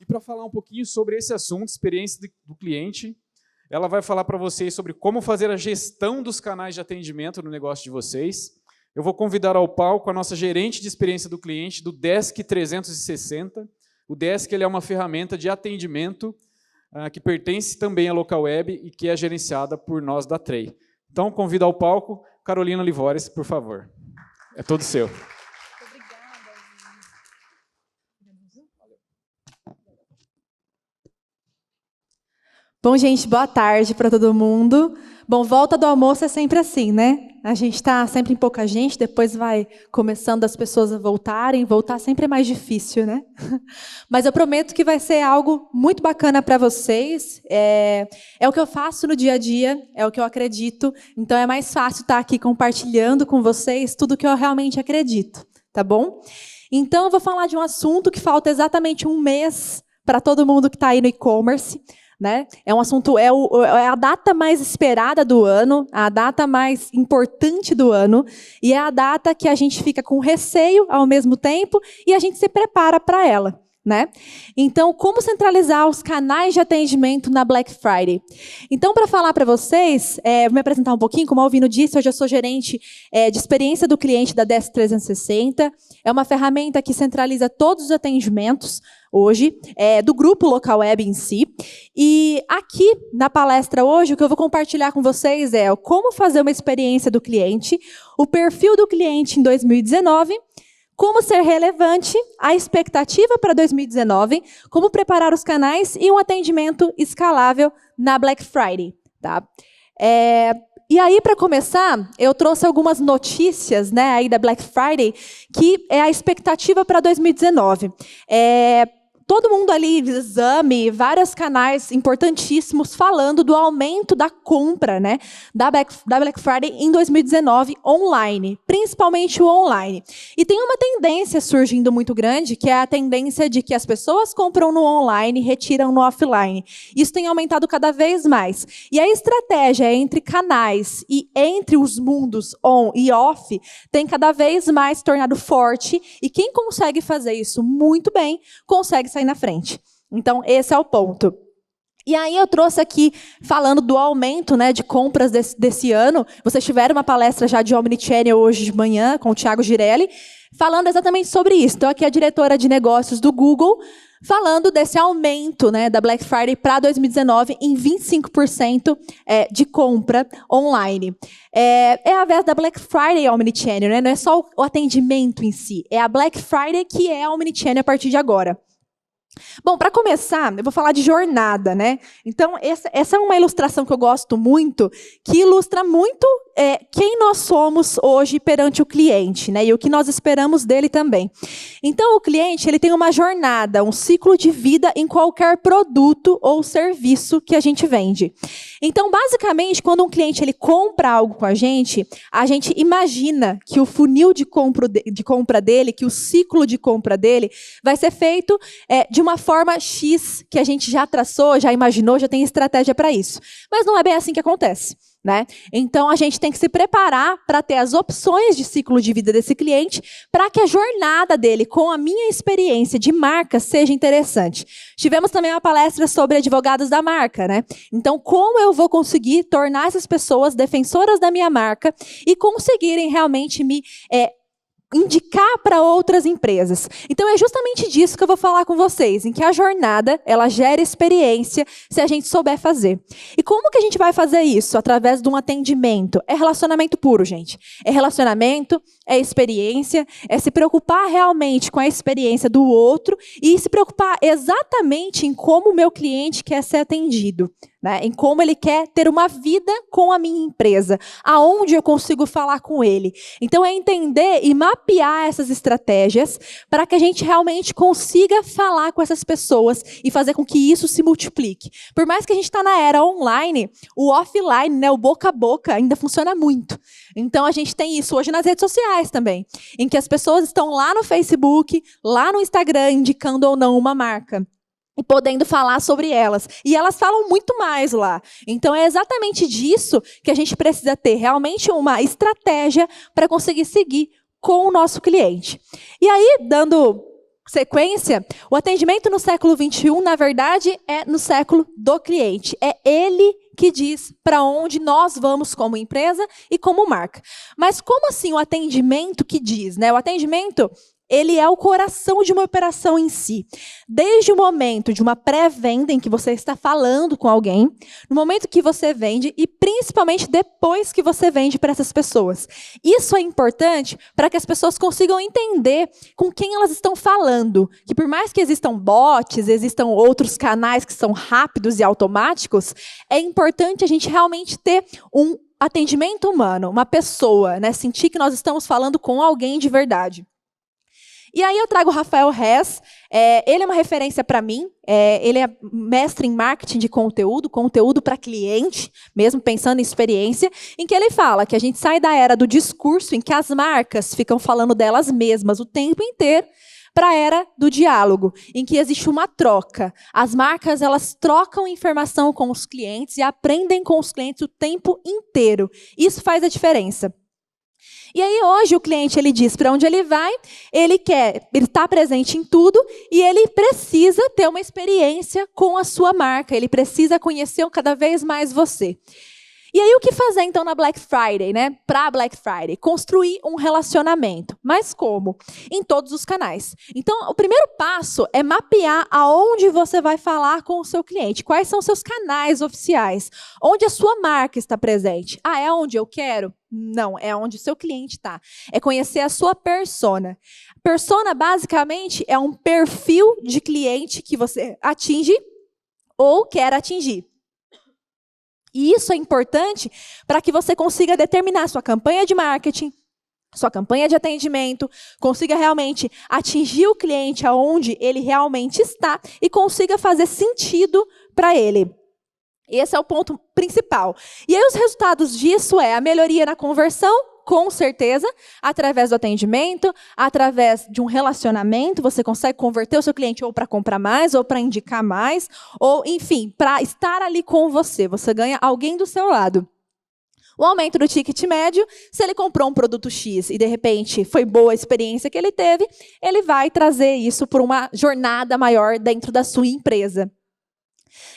para falar um pouquinho sobre esse assunto, experiência do cliente. Ela vai falar para vocês sobre como fazer a gestão dos canais de atendimento no negócio de vocês. Eu vou convidar ao palco a nossa gerente de experiência do cliente do Desk 360. O Desk ele é uma ferramenta de atendimento que pertence também à Local Web e que é gerenciada por nós da Trey. Então, convido ao palco Carolina Livores, por favor. É todo seu. Bom, gente, boa tarde para todo mundo. Bom, volta do almoço é sempre assim, né? A gente está sempre em pouca gente, depois vai começando as pessoas a voltarem. Voltar sempre é mais difícil, né? Mas eu prometo que vai ser algo muito bacana para vocês. É o que eu faço no dia a dia, é o que eu acredito. Então é mais fácil estar aqui compartilhando com vocês tudo que eu realmente acredito, tá bom? Então eu vou falar de um assunto que falta exatamente um mês para todo mundo que está aí no e-commerce. Né? É um assunto, é a data mais esperada do ano, a data mais importante do ano, e é a data que a gente fica com receio ao mesmo tempo e a gente se prepara para ela. Né? Então, como centralizar os canais de atendimento na Black Friday? Então, para falar para vocês, vou me apresentar um pouquinho, como a Alvino disse, hoje eu sou gerente de experiência do cliente da Desk 360. É uma ferramenta que centraliza todos os atendimentos, hoje, do grupo Local Web em si. E aqui, na palestra hoje, o que eu vou compartilhar com vocês é como fazer uma experiência do cliente, o perfil do cliente em 2019, como ser relevante, a expectativa para 2019, como preparar os canais e um atendimento escalável na Black Friday. Tá? E aí, para começar, eu trouxe algumas notícias, né, aí da Black Friday, que é a expectativa para 2019. Todo mundo ali, Exame, vários canais importantíssimos falando do aumento da compra, né, da Black Friday em 2019 online, principalmente o online. E tem uma tendência surgindo muito grande, que é a tendência de que as pessoas compram no online e retiram no offline. Isso tem aumentado cada vez mais. E a estratégia entre canais e entre os mundos on e off tem cada vez mais tornado forte, e quem consegue fazer isso muito bem, consegue sair na frente. Então, esse é o ponto. E aí eu trouxe aqui, falando do aumento, né, de compras desse ano. Vocês tiveram uma palestra já de Omnichannel hoje de manhã, com o Thiago Girelli, falando exatamente sobre isso. Então, aqui a diretora de negócios do Google, falando desse aumento, né, da Black Friday para 2019 em 25% de compra online. É a vez da Black Friday Omnichannel, né? Não é só o atendimento em si, é a Black Friday que é a Omnichannel a partir de agora. Bom, para começar, eu vou falar de jornada, né? Então, essa é uma ilustração que eu gosto muito, que ilustra muito quem nós somos hoje perante o cliente, né? E o que nós esperamos dele também. Então, o cliente ele tem uma jornada, um ciclo de vida em qualquer produto ou serviço que a gente vende. Então, basicamente, quando um cliente ele compra algo com a gente imagina que o funil de compra dele, que o ciclo de compra dele vai ser feito de uma forma X que a gente já traçou, já imaginou, já tem estratégia para isso. Mas não é bem assim que acontece. Né? Então, a gente tem que se preparar para ter as opções de ciclo de vida desse cliente para que a jornada dele, com a minha experiência de marca, seja interessante. Tivemos também uma palestra sobre advogados da marca. Né? Então, como eu vou conseguir tornar essas pessoas defensoras da minha marca e conseguirem realmente me indicar para outras empresas. Então, é justamente disso que eu vou falar com vocês, em que a jornada, ela gera experiência se a gente souber fazer. E como que a gente vai fazer isso? Através de um atendimento. É relacionamento puro, gente. É relacionamento, é experiência, é se preocupar realmente com a experiência do outro e se preocupar exatamente em como o meu cliente quer ser atendido. Né, em como ele quer ter uma vida com a minha empresa, aonde eu consigo falar com ele. Então, é entender e mapear essas estratégias para que a gente realmente consiga falar com essas pessoas e fazer com que isso se multiplique. Por mais que a gente está na era online, o offline, né, o boca a boca, ainda funciona muito. Então, a gente tem isso hoje nas redes sociais também, em que as pessoas estão lá no Facebook, lá no Instagram, indicando ou não uma marca. E podendo falar sobre elas. E elas falam muito mais lá. Então, é exatamente disso que a gente precisa ter realmente uma estratégia para conseguir seguir com o nosso cliente. E aí, sequência, o atendimento no século XXI, na verdade, é no século do cliente. É ele que diz para onde nós vamos como empresa e como marca. Mas como assim o atendimento que diz, né? O atendimento, ele é o coração de uma operação em si. Desde o momento de uma pré-venda em que você está falando com alguém, no momento que você vende e principalmente depois que você vende para essas pessoas. Isso é importante para que as pessoas consigam entender com quem elas estão falando. Que por mais que existam bots, existam outros canais que são rápidos e automáticos, é importante a gente realmente ter um atendimento humano, uma pessoa, né? Sentir que nós estamos falando com alguém de verdade. E aí eu trago o Rafael Hess, ele é uma referência para mim, ele é mestre em marketing de conteúdo para cliente, mesmo pensando em experiência, em que ele fala que a gente sai da era do discurso, em que as marcas ficam falando delas mesmas o tempo inteiro, para a era do diálogo, em que existe uma troca. As marcas, elas trocam informação com os clientes e aprendem com os clientes o tempo inteiro. Isso faz a diferença. E aí hoje o cliente ele diz para onde ele vai, ele está presente em tudo e ele precisa ter uma experiência com a sua marca, ele precisa conhecer cada vez mais você. E aí o que fazer então na Black Friday, né? Para Black Friday, construir um relacionamento. Mas como? Em todos os canais. Então, o primeiro passo é mapear aonde você vai falar com o seu cliente. Quais são os seus canais oficiais? Onde a sua marca está presente? Ah, é onde eu quero? Não, é onde o seu cliente está. É conhecer a sua persona. Persona, basicamente, é um perfil de cliente que você atinge ou quer atingir. E isso é importante para que você consiga determinar sua campanha de marketing, sua campanha de atendimento, consiga realmente atingir o cliente aonde ele realmente está e consiga fazer sentido para ele. Esse é o ponto principal. E aí os resultados disso é a melhoria na conversão, com certeza, através do atendimento, através de um relacionamento, você consegue converter o seu cliente ou para comprar mais, ou para indicar mais, ou, enfim, para estar ali com você. Você ganha alguém do seu lado. O aumento do ticket médio, se ele comprou um produto X e, de repente, foi boa a experiência que ele teve, ele vai trazer isso por uma jornada maior dentro da sua empresa.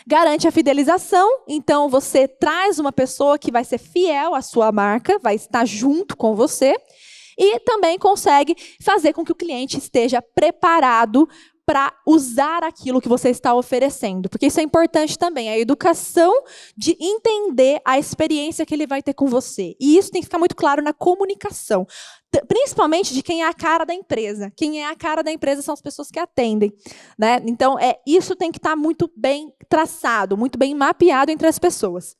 Garante a fidelização, então você traz uma pessoa que vai ser fiel à sua marca, vai estar junto com você, e também consegue fazer com que o cliente esteja preparado para usar aquilo que você está oferecendo. Porque isso é importante também, a educação de entender a experiência que ele vai ter com você. E isso tem que ficar muito claro na comunicação. Principalmente de quem é a cara da empresa. Quem é a cara da empresa são as pessoas que atendem, né? Então, isso tem que estar muito bem traçado, muito bem mapeado entre as pessoas.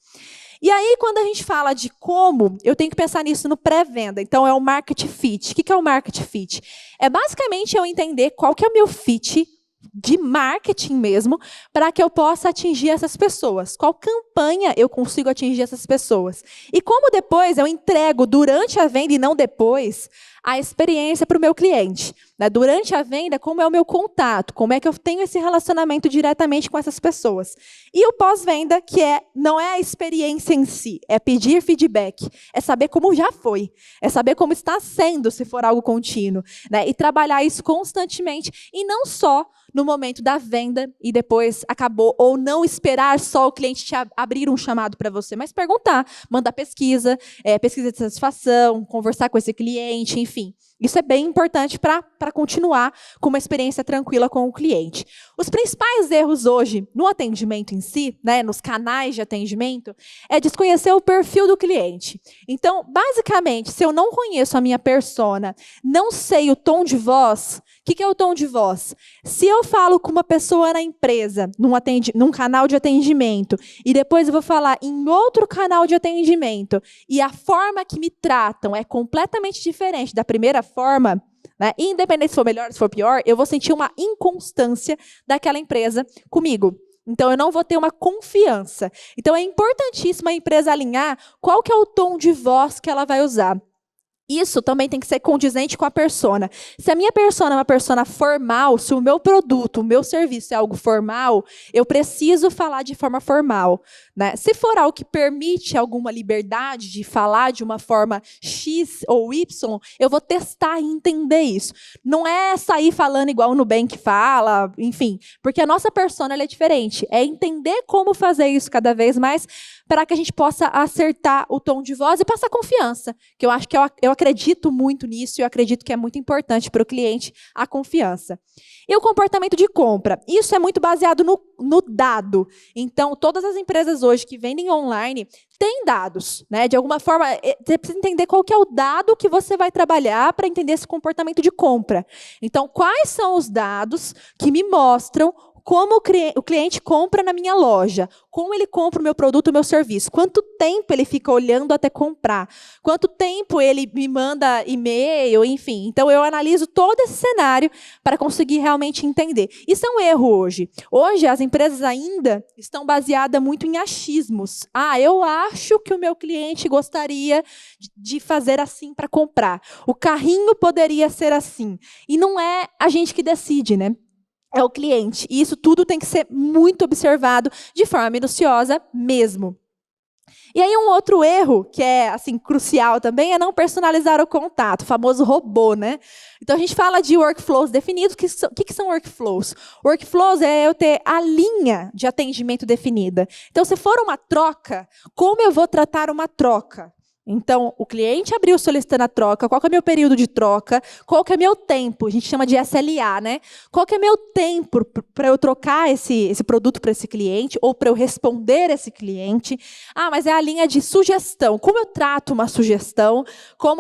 E aí, quando a gente fala de como, eu tenho que pensar nisso no pré-venda. Então, é o market fit. O que é o market fit? É basicamente eu entender qual que é o meu fit de marketing mesmo, para que eu possa atingir essas pessoas. Qual campanha eu consigo atingir essas pessoas? E como depois eu entrego durante a venda e não depois a experiência para o meu cliente. Né? Durante a venda, como é o meu contato? Como é que eu tenho esse relacionamento diretamente com essas pessoas? E o pós-venda, que não é a experiência em si, é pedir feedback, é saber como já foi, é saber como está sendo, se for algo contínuo, né? E trabalhar isso constantemente, e não só no momento da venda e depois acabou, ou não esperar só o cliente te abrir um chamado para você, mas perguntar, mandar pesquisa, pesquisa de satisfação, conversar com esse cliente, enfim. Isso é bem importante para continuar com uma experiência tranquila com o cliente. Os principais erros hoje no atendimento em si, né, nos canais de atendimento, é desconhecer o perfil do cliente. Então, basicamente, se eu não conheço a minha persona, não sei o tom de voz, o que é o tom de voz? Se eu falo com uma pessoa na empresa, num canal de atendimento, e depois eu vou falar em outro canal de atendimento, e a forma que me tratam é completamente diferente da primeira forma, né, independente se for melhor ou se for pior, eu vou sentir uma inconstância daquela empresa comigo. Então, eu não vou ter uma confiança. Então, é importantíssimo a empresa alinhar qual que é o tom de voz que ela vai usar. Isso também tem que ser condizente com a persona. Se a minha persona é uma persona formal, se o meu produto, o meu serviço é algo formal, eu preciso falar de forma formal, né? Se for algo que permite alguma liberdade de falar de uma forma X ou Y, eu vou testar e entender isso. Não é sair falando igual o Nubank fala, enfim, porque a nossa persona ela é diferente. É entender como fazer isso cada vez mais para que a gente possa acertar o tom de voz e passar confiança, que eu acho que eu acredito muito nisso e eu acredito que é muito importante para o cliente a confiança. E o comportamento de compra, isso é muito baseado no dado. Então, todas as empresas hoje que vendem online têm dados, né? De alguma forma, você precisa entender qual que é o dado que você vai trabalhar para entender esse comportamento de compra. Então, quais são os dados que me mostram como o cliente compra na minha loja, como ele compra o meu produto, o meu serviço, quanto tempo ele fica olhando até comprar, quanto tempo ele me manda e-mail, enfim. Então, eu analiso todo esse cenário para conseguir realmente entender. Isso é um erro hoje. Hoje, as empresas ainda estão baseadas muito em achismos. Eu acho que o meu cliente gostaria de fazer assim para comprar. O carrinho poderia ser assim. E não é a gente que decide, né? É o cliente. E isso tudo tem que ser muito observado de forma minuciosa mesmo. E aí um outro erro, que é assim crucial também, é não personalizar o contato, o famoso robô, né? Então a gente fala de workflows definidos. O que são workflows? Workflows é eu ter a linha de atendimento definida. Então, se for uma troca, como eu vou tratar uma troca? Então, o cliente abriu solicitando a troca, qual que é o meu período de troca, qual que é o meu tempo, a gente chama de SLA, né? Qual que é o meu tempo para eu trocar esse produto para esse cliente, ou para eu responder esse cliente. Mas é a linha de sugestão, como eu trato uma sugestão,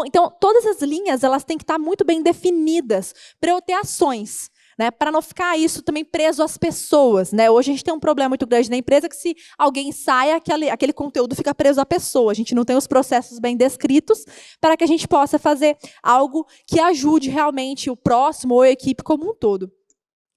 então, todas as linhas elas têm que estar muito bem definidas para eu ter ações. Né, para não ficar isso também preso às pessoas. Né? Hoje a gente tem um problema muito grande na empresa que se alguém sai, aquele conteúdo fica preso à pessoa. A gente não tem os processos bem descritos para que a gente possa fazer algo que ajude realmente o próximo ou a equipe como um todo.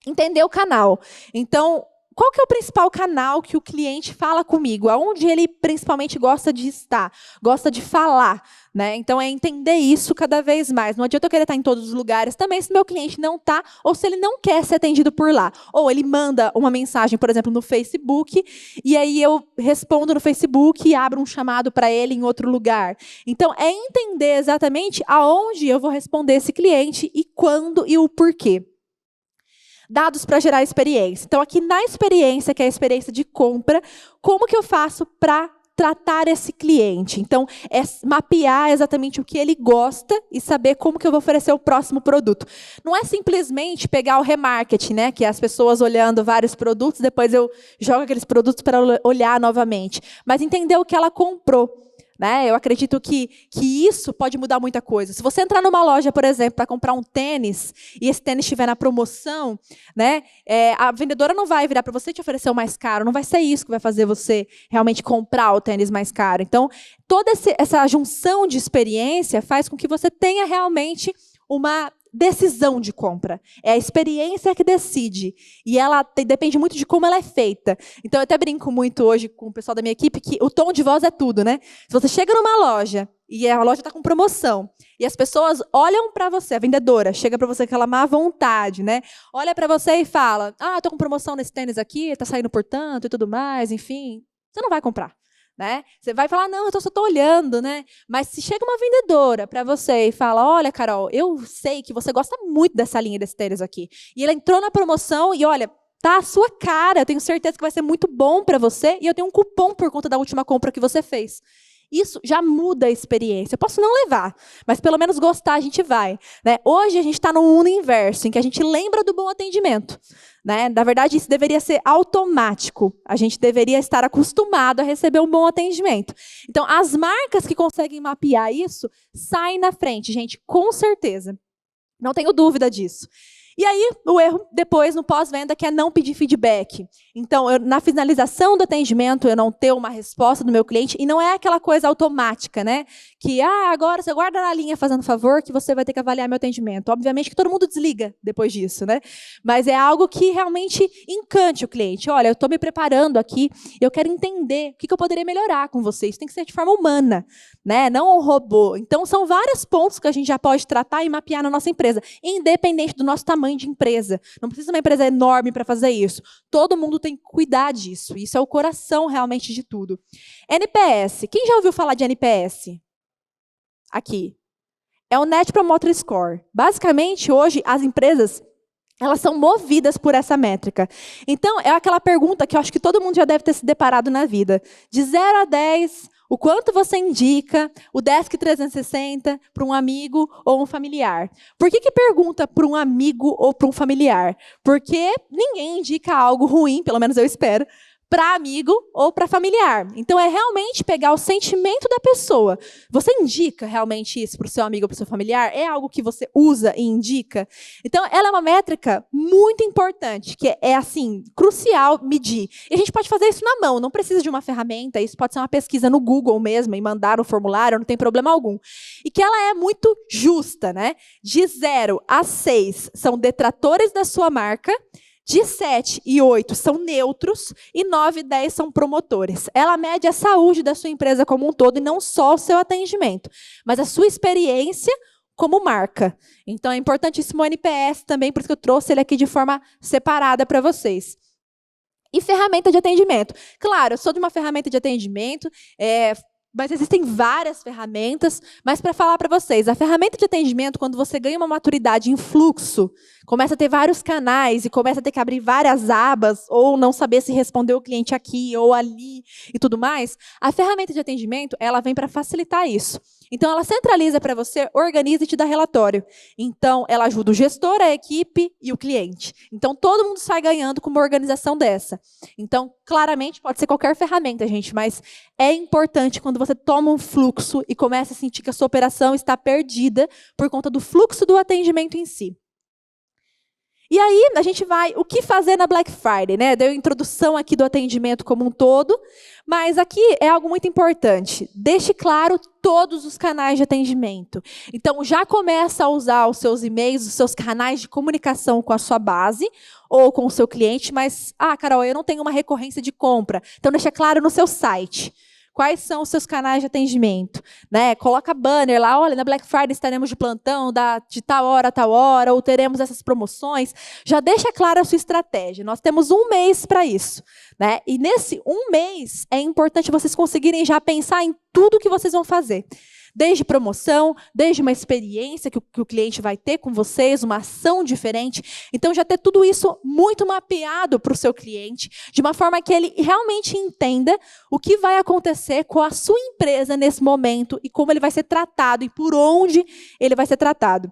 Entender o canal. Então, qual que é o principal canal que o cliente fala comigo? Aonde ele principalmente gosta de estar, gosta de falar, né? Então, é entender isso cada vez mais. Não adianta eu querer estar em todos os lugares também se meu cliente não está, ou se ele não quer ser atendido por lá. Ou ele manda uma mensagem, por exemplo, no Facebook, e aí eu respondo no Facebook e abro um chamado para ele em outro lugar. Então, é entender exatamente aonde eu vou responder esse cliente e quando e o porquê. Dados para gerar experiência. Então, aqui na experiência, que é a experiência de compra, como que eu faço para tratar esse cliente? Então, é mapear exatamente o que ele gosta e saber como que eu vou oferecer o próximo produto. Não é simplesmente pegar o remarketing, né? Que é as pessoas olhando vários produtos, depois eu jogo aqueles produtos para olhar novamente. Mas entender o que ela comprou. Né? Eu acredito que isso pode mudar muita coisa. Se você entrar numa loja, por exemplo, para comprar um tênis, e esse tênis estiver na promoção, né, a vendedora não vai virar para você e te oferecer o mais caro. Não vai ser isso que vai fazer você realmente comprar o tênis mais caro. Então, toda essa junção de experiência faz com que você tenha realmente uma decisão de compra. É a experiência que decide. E ela depende muito de como ela é feita. Então, eu até brinco muito hoje com o pessoal da minha equipe que o tom de voz é tudo, né? Se você chega numa loja e a loja está com promoção e as pessoas olham para você, a vendedora chega para você com aquela má vontade, né? Olha para você e fala, estou com promoção nesse tênis aqui, está saindo por tanto e tudo mais, enfim. Você não vai comprar. Né? Você vai falar, não, eu só estou olhando, né? Mas se chega uma vendedora para você e fala, olha, Carol, eu sei que você gosta muito dessa linha desse tênis aqui. E ela entrou na promoção e, olha, tá a sua cara, eu tenho certeza que vai ser muito bom para você e eu tenho um cupom por conta da última compra que você fez. Isso já muda a experiência. Eu posso não levar, mas pelo menos gostar a gente vai. Né? Hoje a gente está no mundo inverso, em que a gente lembra do bom atendimento. Né? Na verdade, isso deveria ser automático. A gente deveria estar acostumado a receber um bom atendimento. Então, as marcas que conseguem mapear isso saem na frente, gente, com certeza. Não tenho dúvida disso. E aí, o erro depois, no pós-venda, que é não pedir feedback. Então, na finalização do atendimento, eu não ter uma resposta do meu cliente, e não é aquela coisa automática, né? Que, agora você guarda na linha, fazendo favor, que você vai ter que avaliar meu atendimento. Obviamente que todo mundo desliga depois disso, né? Mas é algo que realmente encante o cliente. Olha, eu estou me preparando aqui, eu quero entender o que eu poderia melhorar com vocês. Tem que ser de forma humana, né? Não um robô. Então, são vários pontos que a gente já pode tratar e mapear na nossa empresa, independente do nosso tamanho de empresa. Não precisa uma empresa enorme para fazer isso. Todo mundo tem que cuidar disso. Isso é o coração realmente de tudo. NPS. Quem já ouviu falar de NPS? Aqui. É o Net Promoter Score. Basicamente, hoje, as empresas, elas são movidas por essa métrica. Então, é aquela pergunta que eu acho que todo mundo já deve ter se deparado na vida. De 0 a 10, o quanto você indica o Desk 360 para um amigo ou um familiar? Por que pergunta para um amigo ou para um familiar? Porque ninguém indica algo ruim, pelo menos eu espero, para amigo ou para familiar. Então, é realmente pegar o sentimento da pessoa. Você indica realmente isso para o seu amigo ou para o seu familiar? É algo que você usa e indica? Então, ela é uma métrica muito importante, que é assim, crucial medir. E a gente pode fazer isso na mão, não precisa de uma ferramenta, isso pode ser uma pesquisa no Google mesmo, e mandar um formulário, não tem problema algum. E que ela é muito justa, né? De 0 a 6 são detratores da sua marca, de 7 e 8 são neutros, e 9 e 10 são promotores. Ela mede a saúde da sua empresa como um todo, e não só o seu atendimento, mas a sua experiência como marca. Então, é importantíssimo o NPS também, por isso que eu trouxe ele aqui de forma separada para vocês. E ferramenta de atendimento. Claro, eu sou de uma ferramenta de atendimento, mas existem várias ferramentas, mas para falar para vocês, a ferramenta de atendimento, quando você ganha uma maturidade em fluxo, começa a ter vários canais e começa a ter que abrir várias abas, ou não saber se responder o cliente aqui ou ali e tudo mais, a ferramenta de atendimento, ela vem para facilitar isso. Então, ela centraliza para você, organiza e te dá relatório. Então, ela ajuda o gestor, a equipe e o cliente. Então, todo mundo sai ganhando com uma organização dessa. Então, claramente, pode ser qualquer ferramenta, gente, mas é importante quando você toma um fluxo e começa a sentir que a sua operação está perdida por conta do fluxo do atendimento em si. E aí, a gente vai, o que fazer na Black Friday, né? Deu a introdução aqui do atendimento como um todo, mas aqui é algo muito importante. Deixe claro todos os canais de atendimento. Então, já começa a usar os seus e-mails, os seus canais de comunicação com a sua base ou com o seu cliente, mas, Carol, eu não tenho uma recorrência de compra. Então, deixa claro no seu site. Quais são os seus canais de atendimento? Né? Coloca banner lá, olha, na Black Friday estaremos de plantão, de tal hora a tal hora, ou teremos essas promoções. Já deixa clara a sua estratégia. Nós temos 1 mês para isso. Né? E nesse 1 mês, é importante vocês conseguirem já pensar em tudo que vocês vão fazer. Desde promoção, desde uma experiência que o cliente vai ter com vocês, uma ação diferente. Então, já ter tudo isso muito mapeado para o seu cliente, de uma forma que ele realmente entenda o que vai acontecer com a sua empresa nesse momento e como ele vai ser tratado e por onde ele vai ser tratado.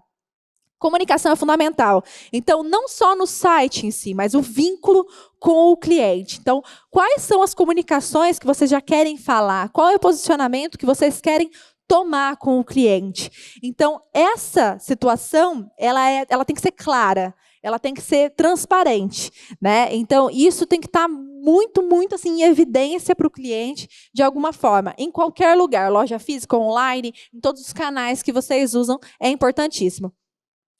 Comunicação é fundamental. Então, não só no site em si, mas o vínculo com o cliente. Então, quais são as comunicações que vocês já querem falar? Qual é o posicionamento que vocês querem tomar com o cliente? Então, essa situação, ela tem que ser clara, ela tem que ser transparente, né? Então, isso tem que estar muito, muito assim, em evidência para o cliente, de alguma forma, em qualquer lugar, loja física, online, em todos os canais que vocês usam, é importantíssimo.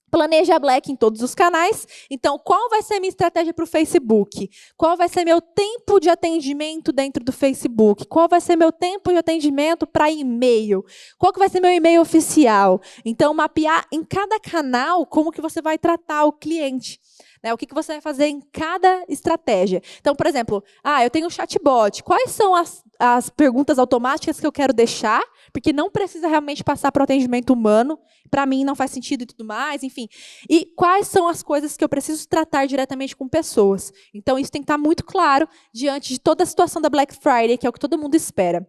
Planeja a Black em todos os canais. Então, qual vai ser a minha estratégia para o Facebook? Qual vai ser meu tempo de atendimento dentro do Facebook? Qual vai ser meu tempo de atendimento para e-mail? Qual que vai ser meu e-mail oficial? Então, mapear em cada canal como que você vai tratar o cliente. Né? O que você vai fazer em cada estratégia. Então, por exemplo, eu tenho um chatbot. Quais são as perguntas automáticas que eu quero deixar? Porque não precisa realmente passar para o atendimento humano. Para mim não faz sentido e tudo mais, enfim. E quais são as coisas que eu preciso tratar diretamente com pessoas? Então, isso tem que estar muito claro diante de toda a situação da Black Friday, que é o que todo mundo espera.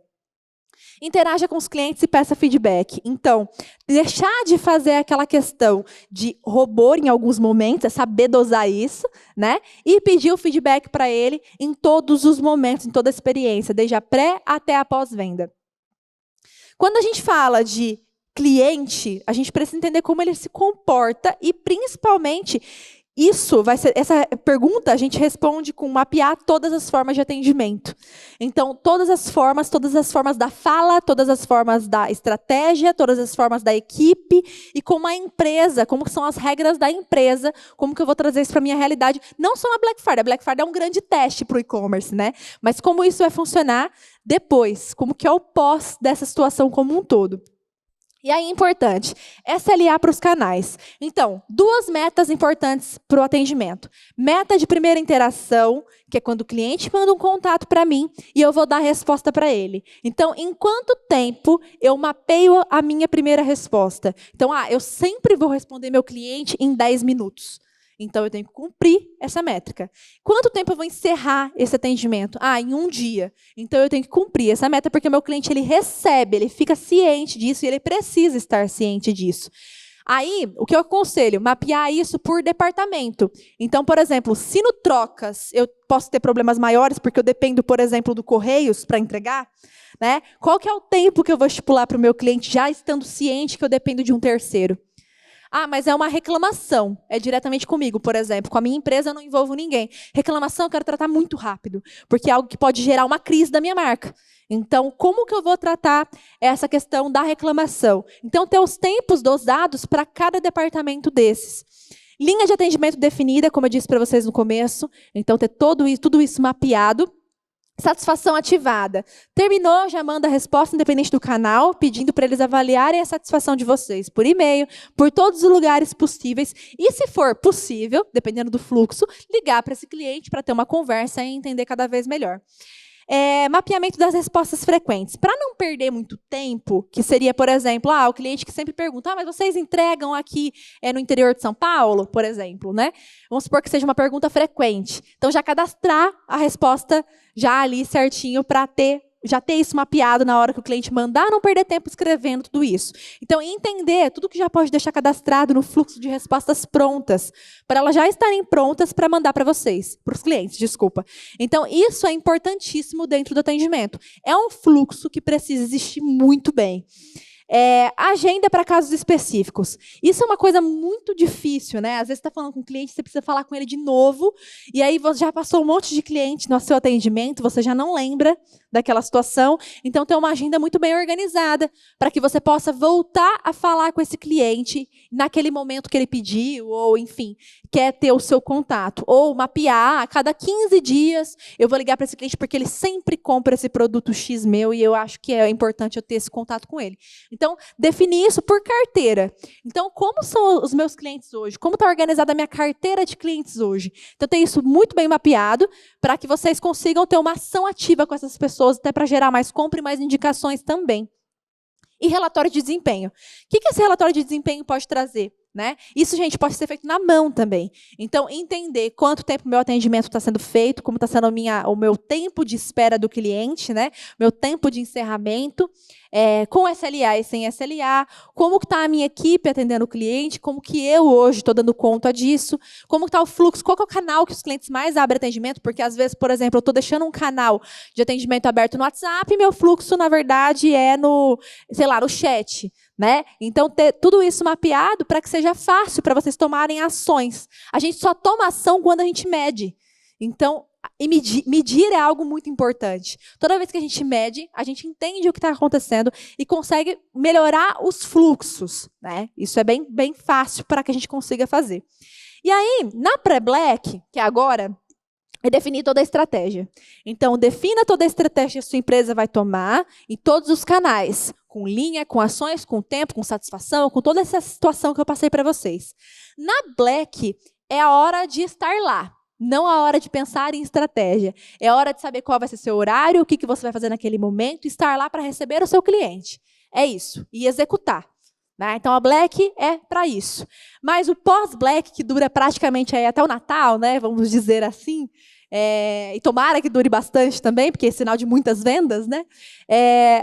Interaja com os clientes e peça feedback. Então, deixar de fazer aquela questão de robô em alguns momentos, é saber dosar isso, né? E pedir o feedback para ele em todos os momentos, em toda a experiência, desde a pré até a pós-venda. Quando a gente fala de cliente, a gente precisa entender como ele se comporta e, principalmente, essa pergunta a gente responde com mapear todas as formas de atendimento. Então, todas as formas da fala, todas as formas da estratégia, todas as formas da equipe e como a empresa, como são as regras da empresa, como que eu vou trazer isso para a minha realidade, não só na Black Friday. A Black Friday é um grande teste para o e-commerce, né? Mas como isso vai funcionar depois, como que é o pós dessa situação como um todo. E aí, importante, SLA para os canais. Então, 2 metas importantes para o atendimento. Meta de primeira interação, que é quando o cliente manda um contato para mim e eu vou dar a resposta para ele. Então, em quanto tempo eu mapeio a minha primeira resposta? Então, eu sempre vou responder meu cliente em 10 minutos. Então, eu tenho que cumprir essa métrica. Quanto tempo eu vou encerrar esse atendimento? Em 1 dia. Então, eu tenho que cumprir essa meta, porque o meu cliente ele recebe, ele fica ciente disso e ele precisa estar ciente disso. Aí, o que eu aconselho? Mapear isso por departamento. Então, por exemplo, se no trocas eu posso ter problemas maiores, porque eu dependo, por exemplo, do Correios para entregar, né? Qual que é o tempo que eu vou estipular para o meu cliente, já estando ciente que eu dependo de um terceiro? Mas é uma reclamação. É diretamente comigo, por exemplo. Com a minha empresa, eu não envolvo ninguém. Reclamação eu quero tratar muito rápido, porque é algo que pode gerar uma crise da minha marca. Então, como que eu vou tratar essa questão da reclamação? Então, ter os tempos dos dados para cada departamento desses. Linha de atendimento definida, como eu disse para vocês no começo. Então, ter tudo isso mapeado. Satisfação ativada. Terminou, já manda a resposta independente do canal, pedindo para eles avaliarem a satisfação de vocês por e-mail, por todos os lugares possíveis. E, se for possível, dependendo do fluxo, ligar para esse cliente para ter uma conversa e entender cada vez melhor. Mapeamento das respostas frequentes. Para não perder muito tempo, que seria, por exemplo, o cliente que sempre pergunta, mas vocês entregam aqui no interior de São Paulo, por exemplo, né? Vamos supor que seja uma pergunta frequente. Então, já cadastrar a resposta já ali certinho para já ter isso mapeado na hora que o cliente mandar, não perder tempo escrevendo tudo isso. Então, entender tudo que já pode deixar cadastrado no fluxo de respostas prontas, para elas já estarem prontas para mandar para vocês, para os clientes, desculpa. Então, isso é importantíssimo dentro do atendimento. É um fluxo que precisa existir muito bem. Agenda para casos específicos. Isso é uma coisa muito difícil, né? Às vezes você está falando com um cliente, você precisa falar com ele de novo, e aí você já passou um monte de cliente no seu atendimento, você já não lembra daquela situação. Então, ter uma agenda muito bem organizada para que você possa voltar a falar com esse cliente naquele momento que ele pediu, ou, enfim, quer ter o seu contato. Ou mapear, a cada 15 dias, eu vou ligar para esse cliente porque ele sempre compra esse produto X meu e eu acho que é importante eu ter esse contato com ele. Então, definir isso por carteira. Então, como são os meus clientes hoje? Como está organizada a minha carteira de clientes hoje? Então, ter isso muito bem mapeado para que vocês consigam ter uma ação ativa com essas pessoas, até para gerar mais compra e mais indicações também. E relatório de desempenho. O que esse relatório de desempenho pode trazer? Né? Isso, gente, pode ser feito na mão também. Então, entender quanto tempo meu atendimento está sendo feito, como está sendo o meu tempo de espera do cliente, né? Meu tempo de encerramento, com SLA e sem SLA, como está a minha equipe atendendo o cliente, como que eu hoje estou dando conta disso, como está o fluxo, qual que é o canal que os clientes mais abrem atendimento, porque às vezes, por exemplo, eu estou deixando um canal de atendimento aberto no WhatsApp e meu fluxo, na verdade, é no chat. Né? Então, ter tudo isso mapeado para que seja fácil para vocês tomarem ações. A gente só toma ação quando a gente mede. Então, medir é algo muito importante. Toda vez que a gente mede, a gente entende o que está acontecendo e consegue melhorar os fluxos. Né? Isso é bem, bem fácil para que a gente consiga fazer. E aí, na pré-black, que é agora, é definir toda a estratégia. Então, defina toda a estratégia que a sua empresa vai tomar em todos os canais, com linha, com ações, com tempo, com satisfação, com toda essa situação que eu passei para vocês. Na Black, é a hora de estar lá, não a hora de pensar em estratégia. É a hora de saber qual vai ser seu horário, o que você vai fazer naquele momento, e estar lá para receber o seu cliente. É isso, e executar. Né? Então, a Black é para isso. Mas o pós-Black, que dura praticamente até o Natal, né? Vamos dizer assim, e tomara que dure bastante também, porque é sinal de muitas vendas, né?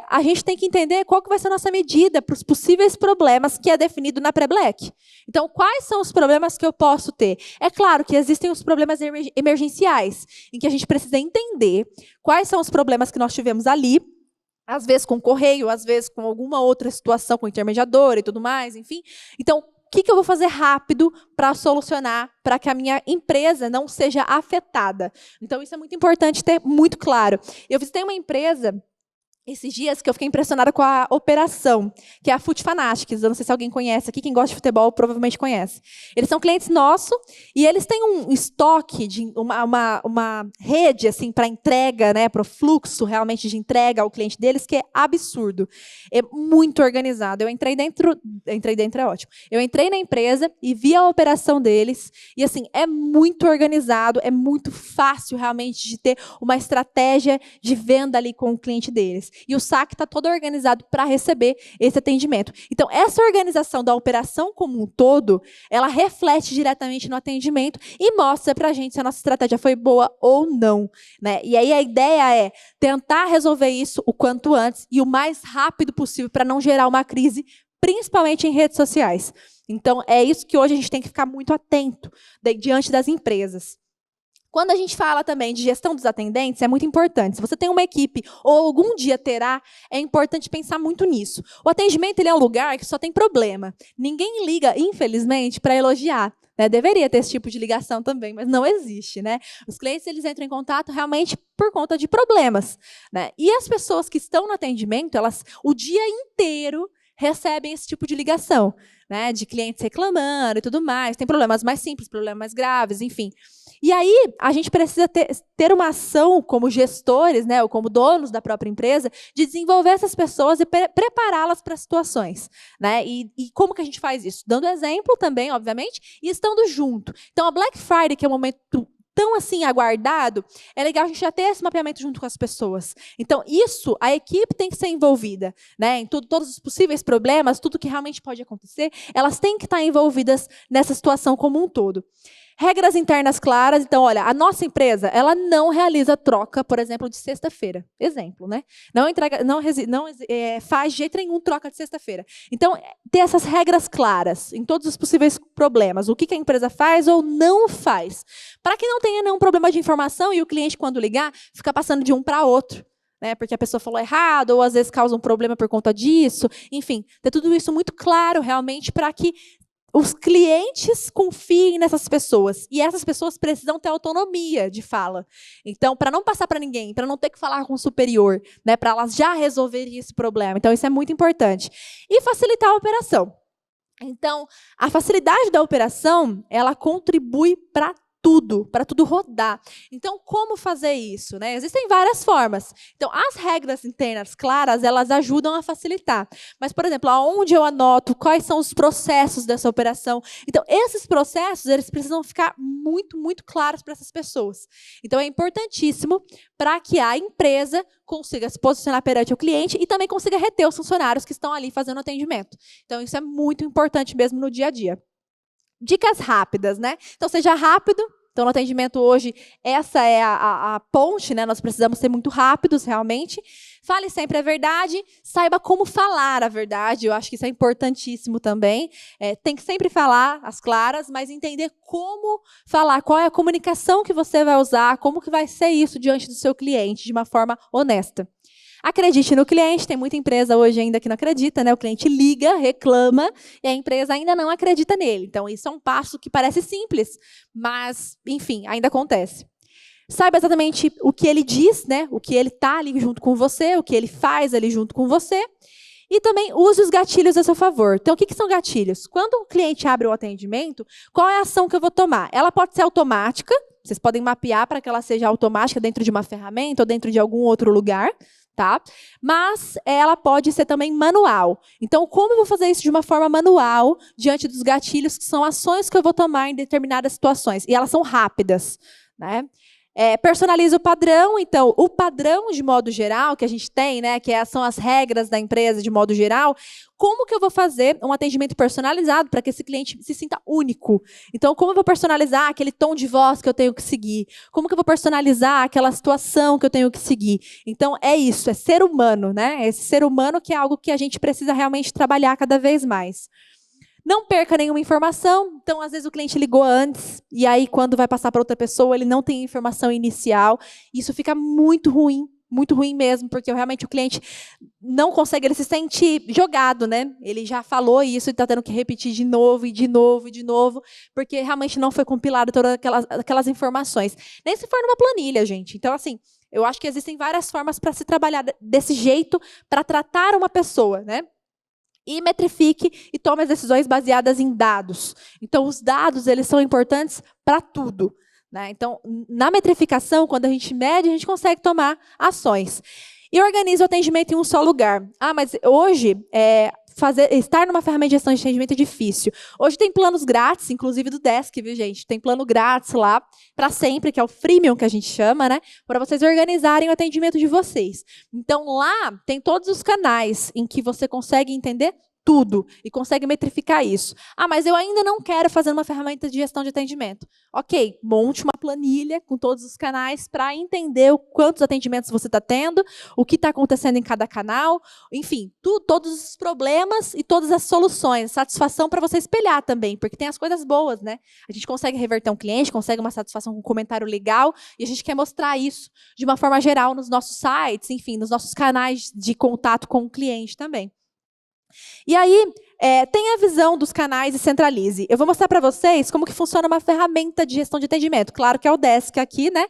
A gente tem que entender qual que vai ser a nossa medida para os possíveis problemas que é definido na pré-Black. Então, quais são os problemas que eu posso ter? É claro que existem os problemas emergenciais, em que a gente precisa entender quais são os problemas que nós tivemos ali, às vezes com correio, às vezes com alguma outra situação, com intermediador e tudo mais, enfim. Então, que eu vou fazer rápido para solucionar, para que a minha empresa não seja afetada? Então, isso é muito importante ter muito claro. Eu visitei uma empresa esses dias que eu fiquei impressionada com a operação, que é a Foot Fanatics. Eu não sei se alguém conhece aqui, quem gosta de futebol provavelmente conhece. Eles são clientes nossos e eles têm um estoque, de uma rede assim, para entrega, né, para o fluxo realmente de entrega ao cliente deles, que é absurdo. É muito organizado. Eu entrei dentro é ótimo. Eu entrei na empresa e vi a operação deles e assim, é muito organizado, é muito fácil realmente de ter uma estratégia de venda ali com o cliente deles. E o saque está todo organizado para receber esse atendimento. Então, essa organização da operação como um todo, ela reflete diretamente no atendimento e mostra para a gente se a nossa estratégia foi boa ou não, né? E aí a ideia é tentar resolver isso o quanto antes e o mais rápido possível para não gerar uma crise, principalmente em redes sociais. Então, é isso que hoje a gente tem que ficar muito atento diante das empresas. Quando a gente fala também de gestão dos atendentes, é muito importante. Se você tem uma equipe ou algum dia terá, é importante pensar muito nisso. O atendimento ele é um lugar que só tem problema. Ninguém liga, infelizmente, para elogiar. Né? Deveria ter esse tipo de ligação também, mas não existe. Né? Os clientes eles entram em contato realmente por conta de problemas. Né? E as pessoas que estão no atendimento, elas o dia inteiro recebem esse tipo de ligação, né? De clientes reclamando e tudo mais. Tem problemas mais simples, problemas mais graves, enfim. E aí, a gente precisa ter uma ação como gestores, né, ou como donos da própria empresa, de desenvolver essas pessoas e prepará-las para situações. Né? E como que a gente faz isso? Dando exemplo também, obviamente, e estando junto. Então, a Black Friday, que é um momento tão assim aguardado, é legal a gente já ter esse mapeamento junto com as pessoas. Então, isso, a equipe tem que ser envolvida. Né? Em todos os possíveis problemas, tudo que realmente pode acontecer, elas têm que estar envolvidas nessa situação como um todo. Regras internas claras. Então, olha, a nossa empresa, ela não realiza troca, por exemplo, de sexta-feira. Exemplo, né? Não faz de jeito nenhum troca de sexta-feira. Então, ter essas regras claras em todos os possíveis problemas. O que a empresa faz ou não faz. Para que não tenha nenhum problema de informação e o cliente, quando ligar, fica passando de um para outro. Né, porque a pessoa falou errado, ou às vezes causa um problema por conta disso. Enfim, ter tudo isso muito claro, realmente, para que os clientes confiem nessas pessoas. E essas pessoas precisam ter autonomia de fala. Então, para não passar para ninguém, para não ter que falar com o superior, né, para elas já resolverem esse problema. Então, isso é muito importante. E facilitar a operação. Então, a facilidade da operação, ela contribui para tudo rodar. Então, como fazer isso? Né? Existem várias formas. Então, as regras internas claras, elas ajudam a facilitar. Mas, por exemplo, aonde eu anoto, quais são os processos dessa operação? Então, esses processos, eles precisam ficar muito, muito claros para essas pessoas. Então, é importantíssimo para que a empresa consiga se posicionar perante o cliente e também consiga reter os funcionários que estão ali fazendo atendimento. Então, isso é muito importante mesmo no dia a dia. Dicas rápidas, né? Então, seja rápido. Então, no atendimento hoje, essa é a ponte, né? Nós precisamos ser muito rápidos, realmente. Fale sempre a verdade, saiba como falar a verdade. Eu acho que isso é importantíssimo também. Tem que sempre falar as claras, mas entender como falar, qual é a comunicação que você vai usar, como que vai ser isso diante do seu cliente, de uma forma honesta. Acredite no cliente, tem muita empresa hoje ainda que não acredita, né? O cliente liga, reclama, e a empresa ainda não acredita nele. Então, isso é um passo que parece simples, mas, enfim, ainda acontece. Saiba exatamente o que ele diz, né? O que ele está ali junto com você, o que ele faz ali junto com você. E também use os gatilhos a seu favor. Então, o que são gatilhos? Quando o cliente abre o atendimento, qual é a ação que eu vou tomar? Ela pode ser automática, vocês podem mapear para que ela seja automática dentro de uma ferramenta ou dentro de algum outro lugar. Tá? Mas ela pode ser também manual. Então, como eu vou fazer isso de uma forma manual, diante dos gatilhos, que são ações que eu vou tomar em determinadas situações? E elas são rápidas. Né? Personaliza o padrão. Então, o padrão, de modo geral, que a gente tem, né, que são as regras da empresa, de modo geral, como que eu vou fazer um atendimento personalizado para que esse cliente se sinta único? Então, como eu vou personalizar aquele tom de voz que eu tenho que seguir? Como que eu vou personalizar aquela situação que eu tenho que seguir? Então, é isso, é ser humano, né? Esse ser humano que é algo que a gente precisa realmente trabalhar cada vez mais. Não perca nenhuma informação. Então, às vezes, o cliente ligou antes, e aí, quando vai passar para outra pessoa, ele não tem informação inicial. Isso fica muito ruim muito ruim mesmo, porque realmente o cliente não consegue, ele se sente jogado, né? Ele já falou isso e está tendo que repetir de novo, e de novo, e de novo, porque realmente não foi compilado todas aquelas informações. Nem se for numa planilha, gente. Então, assim, eu acho que existem várias formas para se trabalhar desse jeito, para tratar uma pessoa, né? E metrifique e tome as decisões baseadas em dados. Então, os dados, eles são importantes para tudo, né? Então, na metrificação, quando a gente mede, a gente consegue tomar ações. E organize o atendimento em um só lugar. Ah, mas hoje, estar numa ferramenta de gestão de atendimento é difícil. Hoje tem planos grátis, inclusive do Desk, viu, gente? Tem plano grátis lá, para sempre, que é o freemium que a gente chama, né? Para vocês organizarem o atendimento de vocês. Então, lá tem todos os canais em que você consegue entender tudo e consegue metrificar isso. Ah, mas eu ainda não quero fazer uma ferramenta de gestão de atendimento. Ok, monte uma planilha com todos os canais para entender quantos atendimentos você está tendo, o que está acontecendo em cada canal, enfim, todos os problemas e todas as soluções, satisfação para você espelhar também, porque tem as coisas boas, né? A gente consegue reverter um cliente, consegue uma satisfação com um comentário legal, e a gente quer mostrar isso de uma forma geral nos nossos sites, enfim, nos nossos canais de contato com o cliente também. E aí, tem a visão dos canais e centralize. Eu vou mostrar para vocês como que funciona uma ferramenta de gestão de atendimento. Claro que é o Desk aqui, né?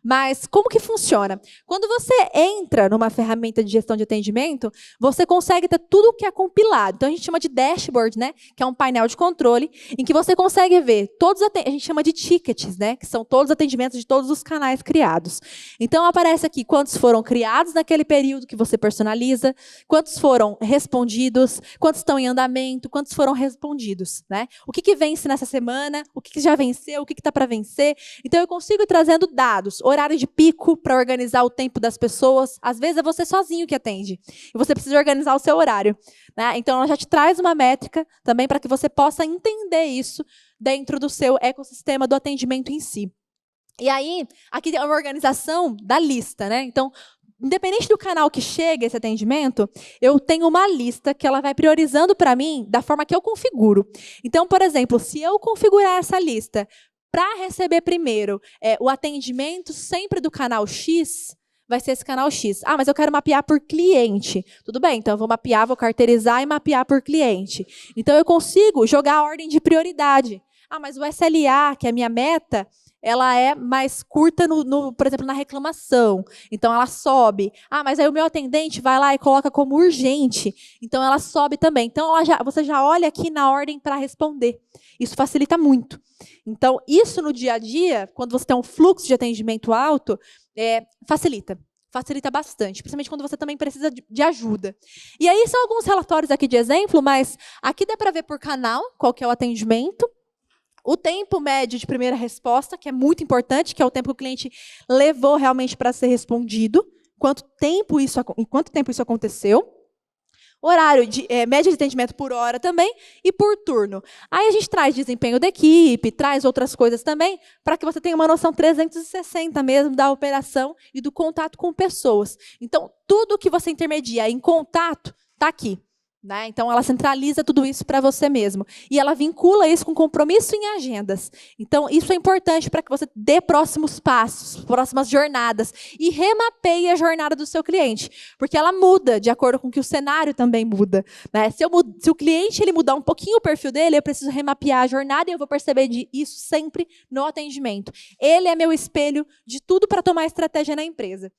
Mas como que funciona? Quando você entra numa ferramenta de gestão de atendimento, você consegue ter tudo o que é compilado. Então, a gente chama de dashboard, né? Que é um painel de controle, em que você consegue ver todos a gente chama de tickets, né? Que são todos os atendimentos de todos os canais criados. Então, aparece aqui quantos foram criados naquele período que você personaliza, quantos foram respondidos, quantos estão em andamento, quantos foram respondidos, né? O que vence nessa semana, o que já venceu, o que está para vencer. Então, eu consigo ir trazendo dados, horário de pico para organizar o tempo das pessoas. Às vezes é você sozinho que atende. E você precisa organizar o seu horário, né? Então, ela já te traz uma métrica também para que você possa entender isso dentro do seu ecossistema do atendimento em si. E aí, aqui é uma organização da lista, né? Então, independente do canal que chega esse atendimento, eu tenho uma lista que ela vai priorizando para mim da forma que eu configuro. Então, por exemplo, se eu configurar essa lista para receber primeiro o atendimento sempre do canal X, vai ser esse canal X. Ah, mas eu quero mapear por cliente. Tudo bem, então eu vou mapear, vou carteirizar e mapear por cliente. Então eu consigo jogar a ordem de prioridade. Ah, mas o SLA, que é a minha meta, ela é mais curta, por exemplo, na reclamação. Então, ela sobe. Ah, mas aí o meu atendente vai lá e coloca como urgente. Então, ela sobe também. Então, você já olha aqui na ordem para responder. Isso facilita muito. Então, isso no dia a dia, quando você tem um fluxo de atendimento alto, facilita. Facilita bastante, principalmente quando você também precisa de ajuda. E aí, são alguns relatórios aqui de exemplo, mas aqui dá para ver por canal qual que é o atendimento. O tempo médio de primeira resposta, que é muito importante, que é o tempo que o cliente levou realmente para ser respondido, em quanto tempo isso aconteceu. Horário de média de atendimento por hora também e por turno. Aí a gente traz desempenho da equipe, traz outras coisas também, para que você tenha uma noção 360 mesmo da operação e do contato com pessoas. Então, tudo que você intermedia em contato está aqui. Né? Então, ela centraliza tudo isso para você mesmo. E ela vincula isso com compromisso em agendas. Então, isso é importante para que você dê próximos passos, próximas jornadas, e remapeie a jornada do seu cliente. Porque ela muda de acordo com que o cenário também muda. Né? Se o cliente ele mudar um pouquinho o perfil dele, eu preciso remapear a jornada e eu vou perceber isso sempre no atendimento. Ele é meu espelho de tudo para tomar estratégia na empresa.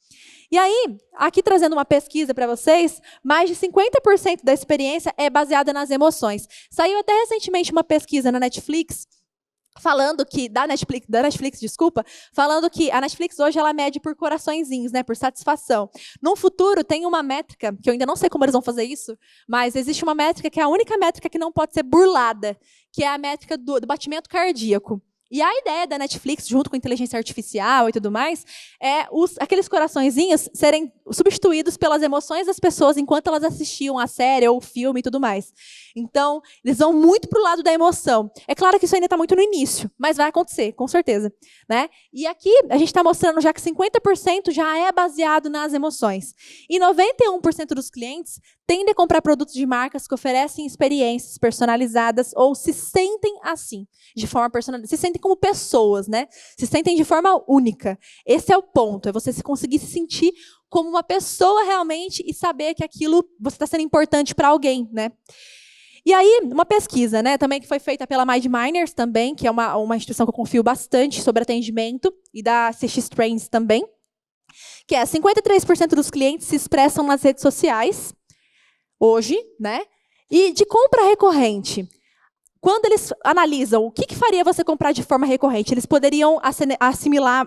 E aí, aqui trazendo uma pesquisa para vocês, mais de 50% da experiência é baseada nas emoções. Saiu até recentemente uma pesquisa na Netflix, falando que falando que a Netflix hoje ela mede por coraçõezinhos, né, por satisfação. No futuro tem uma métrica, que eu ainda não sei como eles vão fazer isso, mas existe uma métrica que é a única métrica que não pode ser burlada, que é a métrica do batimento cardíaco. E a ideia da Netflix, junto com a inteligência artificial e tudo mais, é aqueles coraçõezinhos serem substituídos pelas emoções das pessoas enquanto elas assistiam a série ou o filme e tudo mais. Então, eles vão muito para o lado da emoção. É claro que isso ainda está muito no início, mas vai acontecer, com certeza. Né? E aqui, a gente está mostrando já que 50% já é baseado nas emoções. E 91% dos clientes tendem a comprar produtos de marcas que oferecem experiências personalizadas ou se sentem assim, de forma personalizada. Se sentem como pessoas, né? Se sentem de forma única. Esse é o ponto, é você conseguir se sentir como uma pessoa realmente e saber que aquilo você está sendo importante para alguém, né? E aí, uma pesquisa, né, também que foi feita pela MindMiners também, que é uma instituição que eu confio bastante sobre atendimento, e da CX Trends também, que é 53% dos clientes se expressam nas redes sociais, hoje, né? E de compra recorrente, quando eles analisam o que faria você comprar de forma recorrente, eles poderiam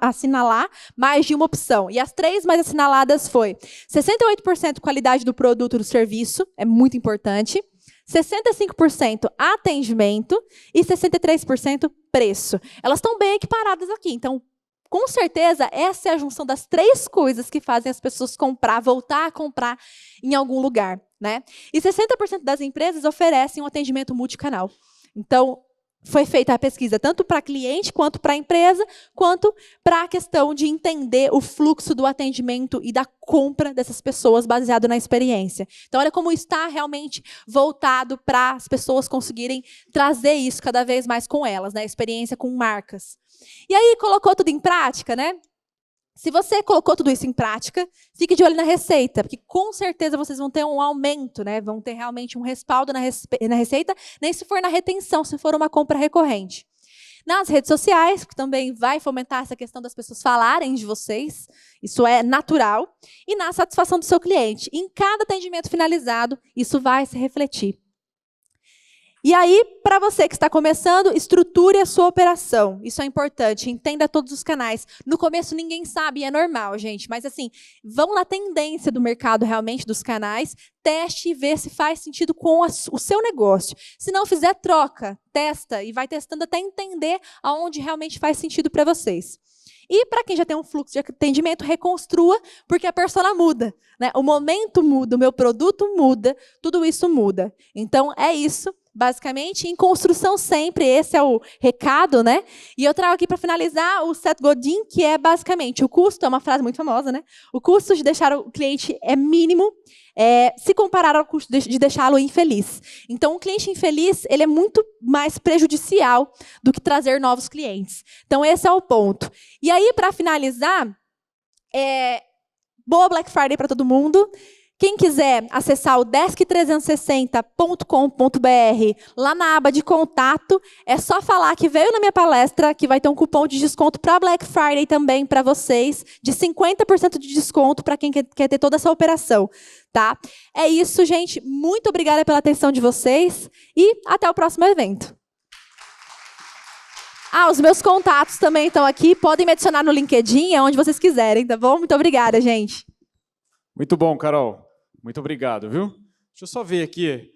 assinalar mais de uma opção. E as 3 mais assinaladas foi 68% qualidade do produto ou do serviço, é muito importante, 65% atendimento e 63% preço. Elas estão bem equiparadas aqui. Então, com certeza, essa é a junção das 3 coisas que fazem as pessoas comprar, voltar a comprar em algum lugar, né? E 60% das empresas oferecem um atendimento multicanal. Então, foi feita a pesquisa tanto para cliente, quanto para a empresa, quanto para a questão de entender o fluxo do atendimento e da compra dessas pessoas baseado na experiência. Então, olha como está realmente voltado para as pessoas conseguirem trazer isso cada vez mais com elas, né? Experiência com marcas. E aí, colocou tudo em prática, né? Se você colocou tudo isso em prática, fique de olho na receita, porque com certeza vocês vão ter um aumento, né? Vão ter realmente um respaldo na receita, nem se for na retenção, se for uma compra recorrente. Nas redes sociais, que também vai fomentar essa questão das pessoas falarem de vocês, isso é natural, e na satisfação do seu cliente. Em cada atendimento finalizado, isso vai se refletir. E aí, para você que está começando, estruture a sua operação. Isso é importante, entenda todos os canais. No começo ninguém sabe, e é normal, gente. Mas assim, vão na tendência do mercado realmente, dos canais, teste e vê se faz sentido com o seu negócio. Se não fizer, troca, testa e vai testando até entender aonde realmente faz sentido para vocês. E para quem já tem um fluxo de atendimento, reconstrua, porque a persona muda, né? O momento muda, o meu produto muda, tudo isso muda. Então, é isso. Basicamente, em construção sempre, esse é o recado, né? E eu trago aqui para finalizar o Seth Godin, que é basicamente o custo, é uma frase muito famosa, né? O custo de deixar o cliente é mínimo, se comparar ao custo de deixá-lo infeliz. Então, um cliente infeliz, ele é muito mais prejudicial do que trazer novos clientes. Então, esse é o ponto. E aí, para finalizar, boa Black Friday para todo mundo. Quem quiser acessar o desk360.com.br, lá na aba de contato, é só falar que veio na minha palestra, que vai ter um cupom de desconto para Black Friday também para vocês, de 50% de desconto para quem quer ter toda essa operação. Tá? É isso, gente. Muito obrigada pela atenção de vocês e até o próximo evento. Os meus contatos também estão aqui. Podem me adicionar no LinkedIn, aonde vocês quiserem, tá bom? Muito obrigada, gente. Muito bom, Carol. Muito obrigado, viu? Deixa eu só ver aqui.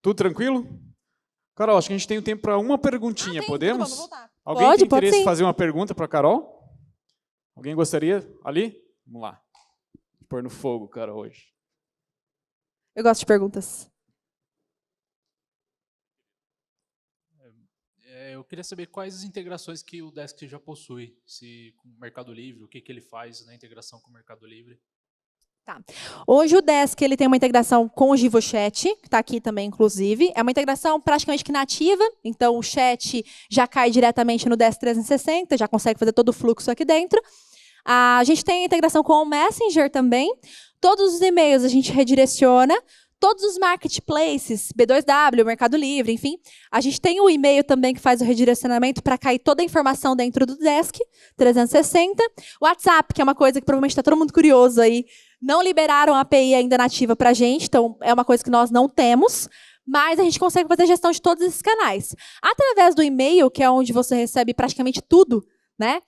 Tudo tranquilo? Carol, acho que a gente tem tempo para uma perguntinha. Podemos? Vamos voltar. Alguém tem interesse em fazer uma pergunta para a Carol? Alguém gostaria? Ali? Vamos lá. Vou pôr no fogo, Carol, hoje. Eu gosto de perguntas. Eu queria saber quais as integrações que o Desk já possui, se com o Mercado Livre, o que ele faz na integração com o Mercado Livre. Tá. Hoje o Desk ele tem uma integração com o GivoChat, que está aqui também, inclusive. É uma integração praticamente que nativa, então o chat já cai diretamente no Desk 360, já consegue fazer todo o fluxo aqui dentro. A gente tem a integração com o Messenger também. Todos os e-mails a gente redireciona. Todos os marketplaces, B2W, Mercado Livre, enfim, a gente tem o e-mail também que faz o redirecionamento para cair toda a informação dentro do Desk 360. O WhatsApp, que é uma coisa que provavelmente está todo mundo curioso aí, não liberaram a API ainda nativa para a gente, então é uma coisa que nós não temos, mas a gente consegue fazer gestão de todos esses canais. Através do e-mail, que é onde você recebe praticamente tudo, né?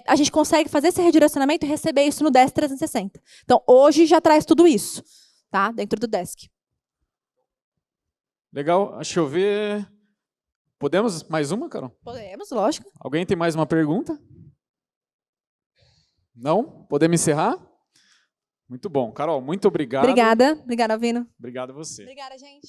A gente consegue fazer esse redirecionamento e receber isso no Desk 360. Então, hoje já traz tudo isso. Tá? Dentro do Desk. Legal. Deixa eu ver. Podemos mais uma, Carol? Podemos, lógico. Alguém tem mais uma pergunta? Não? Podemos encerrar? Muito bom. Carol, muito obrigado. Obrigada. Obrigada, Alvino. Obrigado a você. Obrigada, gente.